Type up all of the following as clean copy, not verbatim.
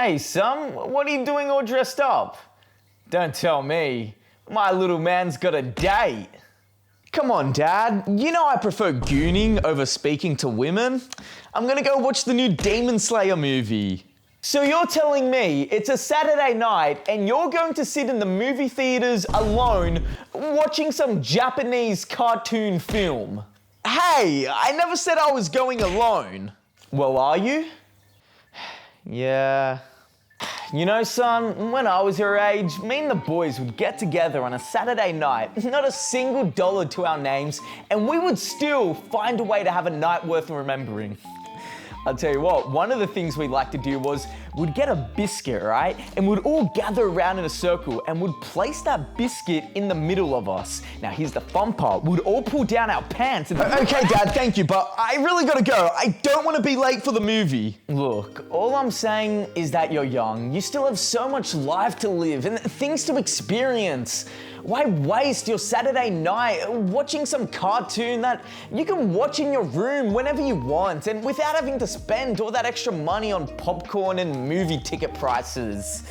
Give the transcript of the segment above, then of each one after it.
Hey, son, what are you doing all dressed up? Don't tell me. My little man's got a date. Come on, Dad. You know I prefer gooning over speaking to women. I'm gonna go watch the new Demon Slayer movie. So you're telling me it's a Saturday night and you're going to sit in the movie theaters alone watching some Japanese cartoon film? Hey, I never said I was going alone. Well, are you? Yeah. You know, son, when I was your age, me and the boys would get together on a Saturday night, not a single dollar to our names, and we would still find a way to have a night worth remembering. I'll tell you what, one of the things we liked to do was we'd get a biscuit, right? And we'd all gather around in a circle and we'd place that biscuit in the middle of us. Now here's the fun part. We'd all pull down our pants and... Okay, Dad, thank you, but I really gotta go. I don't want to be late for the movie. Look, all I'm saying is that you're young. You still have so much life to live and things to experience. Why waste your Saturday night watching some cartoon that you can watch in your room whenever you want and without having to spend all that extra money on popcorn and movie ticket prices?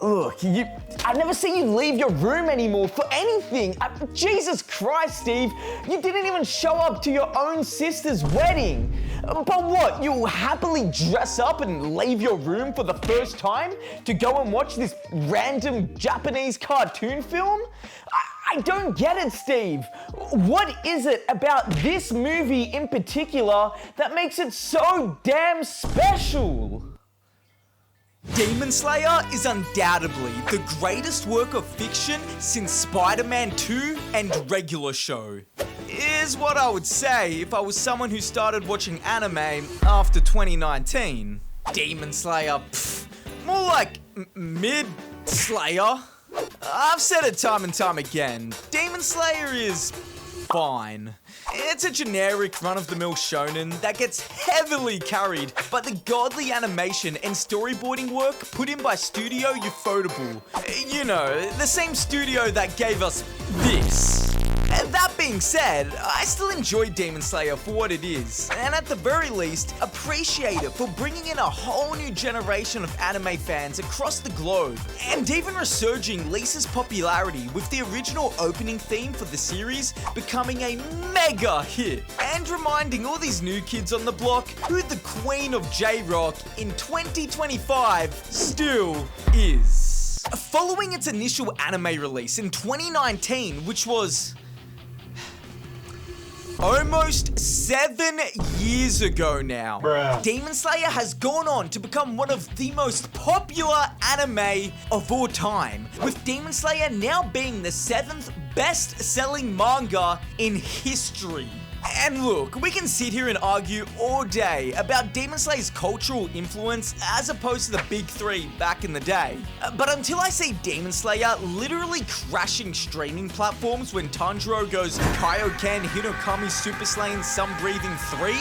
Look, I never see you leave your room anymore for anything. Jesus Christ, Steve, you didn't even show up to your own sister's wedding. But what, you'll happily dress up and leave your room for the first time to go and watch this random Japanese cartoon film? I don't get it, Steve. What is it about this movie in particular that makes it so damn special? Demon Slayer is undoubtedly the greatest work of fiction since Spider-Man 2 and Regular Show. Is what I would say if I was someone who started watching anime after 2019. Demon Slayer, more like mid-Slayer. I've said it time and time again, Demon Slayer is fine. It's a generic run-of-the-mill shonen that gets heavily carried by the godly animation and storyboarding work put in by Studio Ufotable. You know, the same studio that gave us this. And that being said, I still enjoy Demon Slayer for what it is, and at the very least, appreciate it for bringing in a whole new generation of anime fans across the globe, and even resurging Lisa's popularity with the original opening theme for the series becoming a mega hit, and reminding all these new kids on the block who the queen of J-Rock in 2025 still is. Following its initial anime release in 2019, which was almost 7 years ago now, Bruh. Demon Slayer has gone on to become one of the most popular anime of all time, with Demon Slayer now being the 7th best-selling manga in history. And look, we can sit here and argue all day about Demon Slayer's cultural influence as opposed to the big three back in the day. But until I see Demon Slayer literally crashing streaming platforms when Tanjiro goes Kaioken Hinokami Super Saiyan Sun-Breathing 3,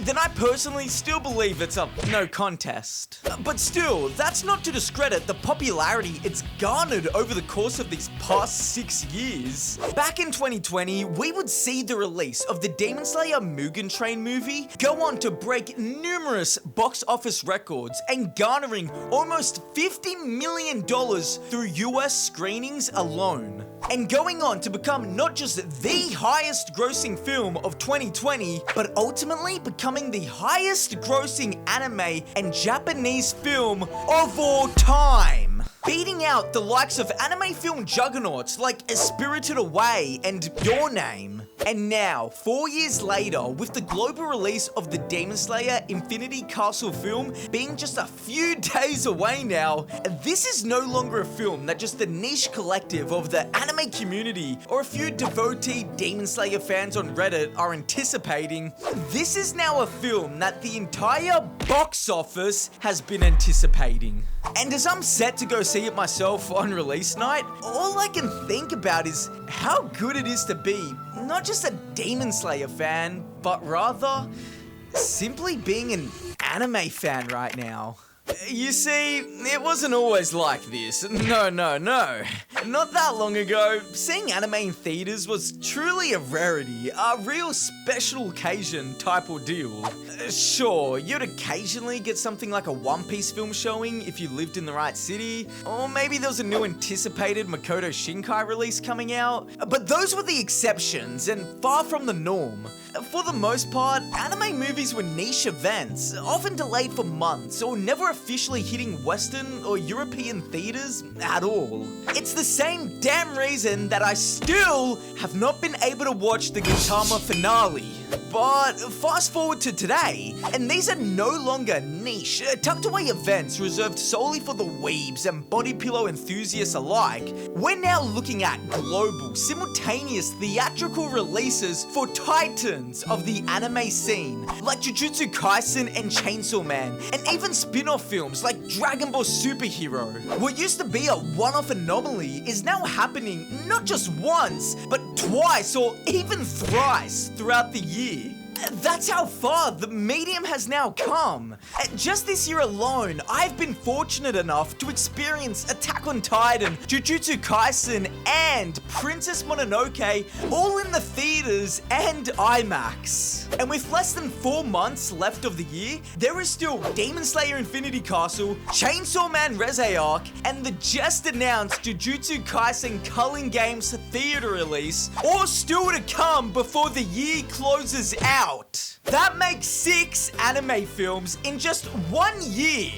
then I personally still believe it's a no contest. But still, that's not to discredit the popularity it's garnered over the course of these past 6 years. Back in 2020, we would see the release of the Demon Slayer Mugen Train Movie go on to break numerous box office records and garnering almost $50 million through US screenings alone. And going on to become not just the highest grossing film of 2020, but ultimately becoming the highest grossing anime and Japanese film of all time, beating out the likes of anime film juggernauts like Spirited Away and Your Name. And now, 4 years later, with the global release of the Demon Slayer Infinity Castle film being just a few days away now, this is no longer a film that just the niche collective of the anime community or a few devotee Demon Slayer fans on Reddit are anticipating. This is now a film that the entire box office has been anticipating. And as I'm set to go see it myself on release night, all I can think about is how good it is to be not just a Demon Slayer fan, but rather simply being an anime fan right now. You see, it wasn't always like this. No. Not that long ago, seeing anime in theaters was truly a rarity, a real special occasion type ordeal. Sure, you'd occasionally get something like a One Piece film showing if you lived in the right city, or maybe there was a new anticipated Makoto Shinkai release coming out, but those were the exceptions and far from the norm. For the most part, anime movies were niche events, often delayed for months or never officially hitting Western or European theaters at all. It's the same damn reason that I still have not been able to watch the Gintama finale. But fast forward to today, and these are no longer niche, tucked away events reserved solely for the weebs and body pillow enthusiasts alike. We're now looking at global, simultaneous theatrical releases for titans of the anime scene, like Jujutsu Kaisen and Chainsaw Man, and even spin-off films like Dragon Ball Superhero. What used to be a one-off anomaly is now happening not just once, but twice or even thrice throughout the year. That's how far the medium has now come. Just this year alone, I've been fortunate enough to experience Attack on Titan, Jujutsu Kaisen, and Princess Mononoke all in the theaters and IMAX. And with less than 4 months left of the year, there is still Demon Slayer Infinity Castle, Chainsaw Man Reze Arc, and the just announced Jujutsu Kaisen Culling Games theater release, all still to come before the year closes out. That makes 6 anime films in just 1 year.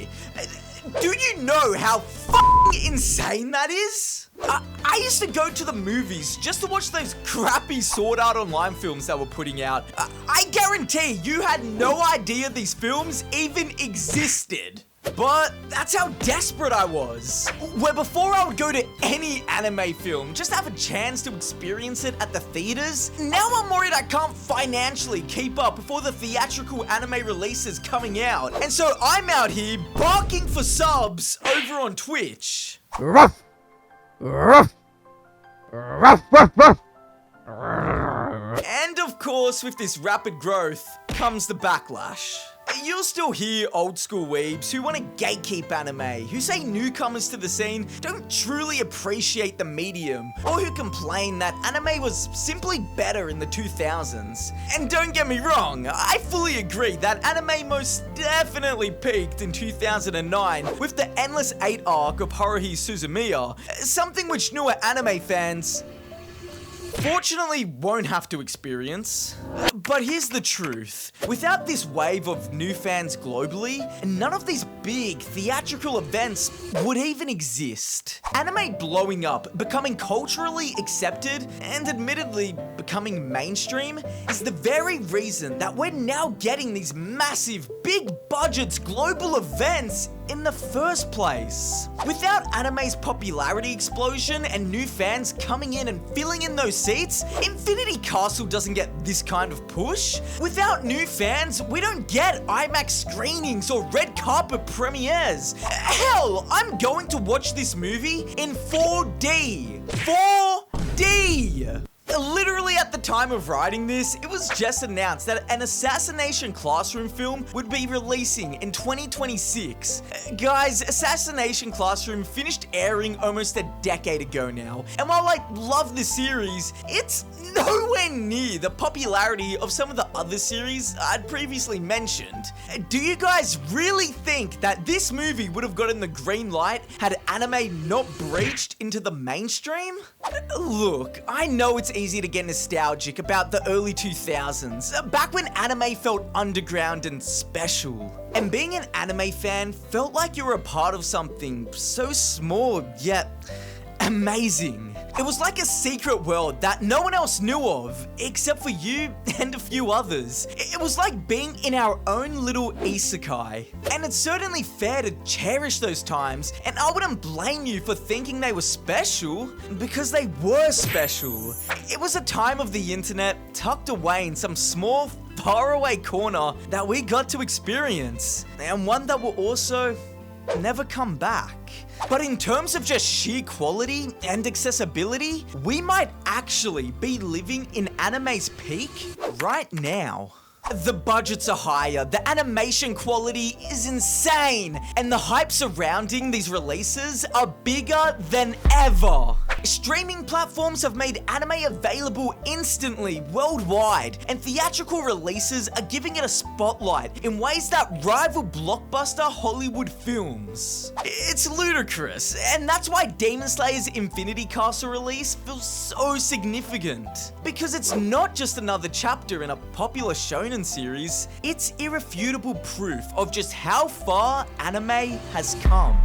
Do you know how f***ing insane that is? I used to go to the movies just to watch those crappy Sword Art Online films that were putting out. I guarantee you had no idea these films even existed. But that's how desperate I was. Where before I would go to any anime film just to have a chance to experience it at the theaters, now I'm worried I can't financially keep up before the theatrical anime release is coming out. And so I'm out here barking for subs over on Twitch. Ruff! Ruff! Ruff, ruff, ruff! And of course, with this rapid growth comes the backlash. You'll still hear old school weebs who want to gatekeep anime, who say newcomers to the scene don't truly appreciate the medium, or who complain that anime was simply better in the 2000s. And don't get me wrong, I fully agree that anime most definitely peaked in 2009 with the Endless 8 arc of Haruhi Suzumiya, something which newer anime fans fortunately won't have to experience. But here's the truth. Without this wave of new fans globally, none of these big theatrical events would even exist. Anime blowing up, becoming culturally accepted, and admittedly becoming mainstream is the very reason that we're now getting these massive, big budgets global events in the first place. Without anime's popularity explosion and new fans coming in and filling in those seats, Infinity Castle doesn't get this kind of push. Without new fans, we don't get IMAX screenings or red carpet premieres. Hell, I'm going to watch this movie in 4D. 4D! Literally at the time of writing this, it was just announced that an Assassination Classroom film would be releasing in 2026. Guys, Assassination Classroom finished airing almost a decade ago now, and while I love the series, it's nowhere near the popularity of some of the other series I'd previously mentioned. Do you guys really think that this movie would have gotten the green light had anime not breached into the mainstream? Look, I know it's easy to get nostalgic about the early 2000s, back when anime felt underground and special. And being an anime fan felt like you were a part of something so small yet amazing. It was like a secret world that no one else knew of, except for you and a few others. It was like being in our own little isekai. And it's certainly fair to cherish those times, and I wouldn't blame you for thinking they were special, because they were special. It was a time of the internet tucked away in some small, faraway corner that we got to experience, and one that will also never come back. But in terms of just sheer quality and accessibility, we might actually be living in anime's peak right now. The budgets are higher, the animation quality is insane, and the hype surrounding these releases are bigger than ever. Streaming platforms have made anime available instantly worldwide, and theatrical releases are giving it a spotlight in ways that rival blockbuster Hollywood films. It's ludicrous, and that's why Demon Slayer's Infinity Castle release feels so significant. Because it's not just another chapter in a popular shonen series, it's irrefutable proof of just how far anime has come.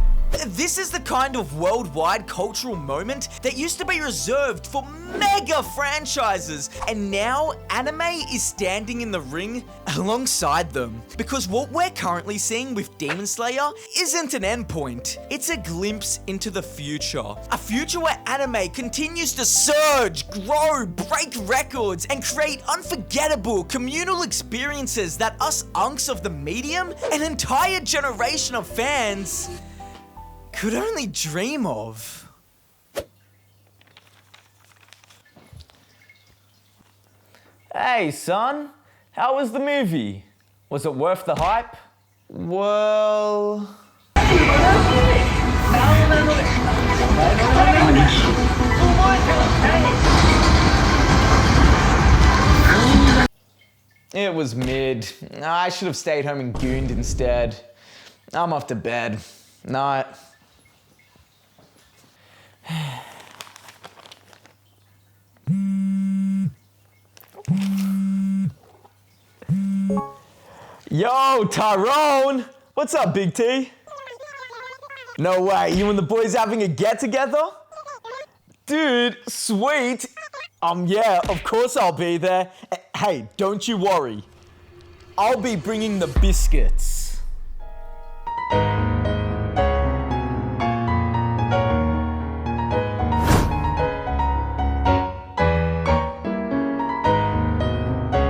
This is the kind of worldwide cultural moment that used to be reserved for mega franchises, and now anime is standing in the ring alongside them. Because what we're currently seeing with Demon Slayer isn't an endpoint, it's a glimpse into the future. A future where anime continues to surge, grow, break records, and create unforgettable communal experiences that us unks of the medium, an entire generation of fans, could only dream of. Hey son, how was the movie? Was it worth the hype? Well... It was mid. I should have stayed home and gooned instead. I'm off to bed. Night. Yo, Tyrone! What's up, Big T? No way, you and the boys having a get-together? Dude, sweet! Yeah, of course I'll be there. Hey, don't you worry. I'll be bringing the biscuits.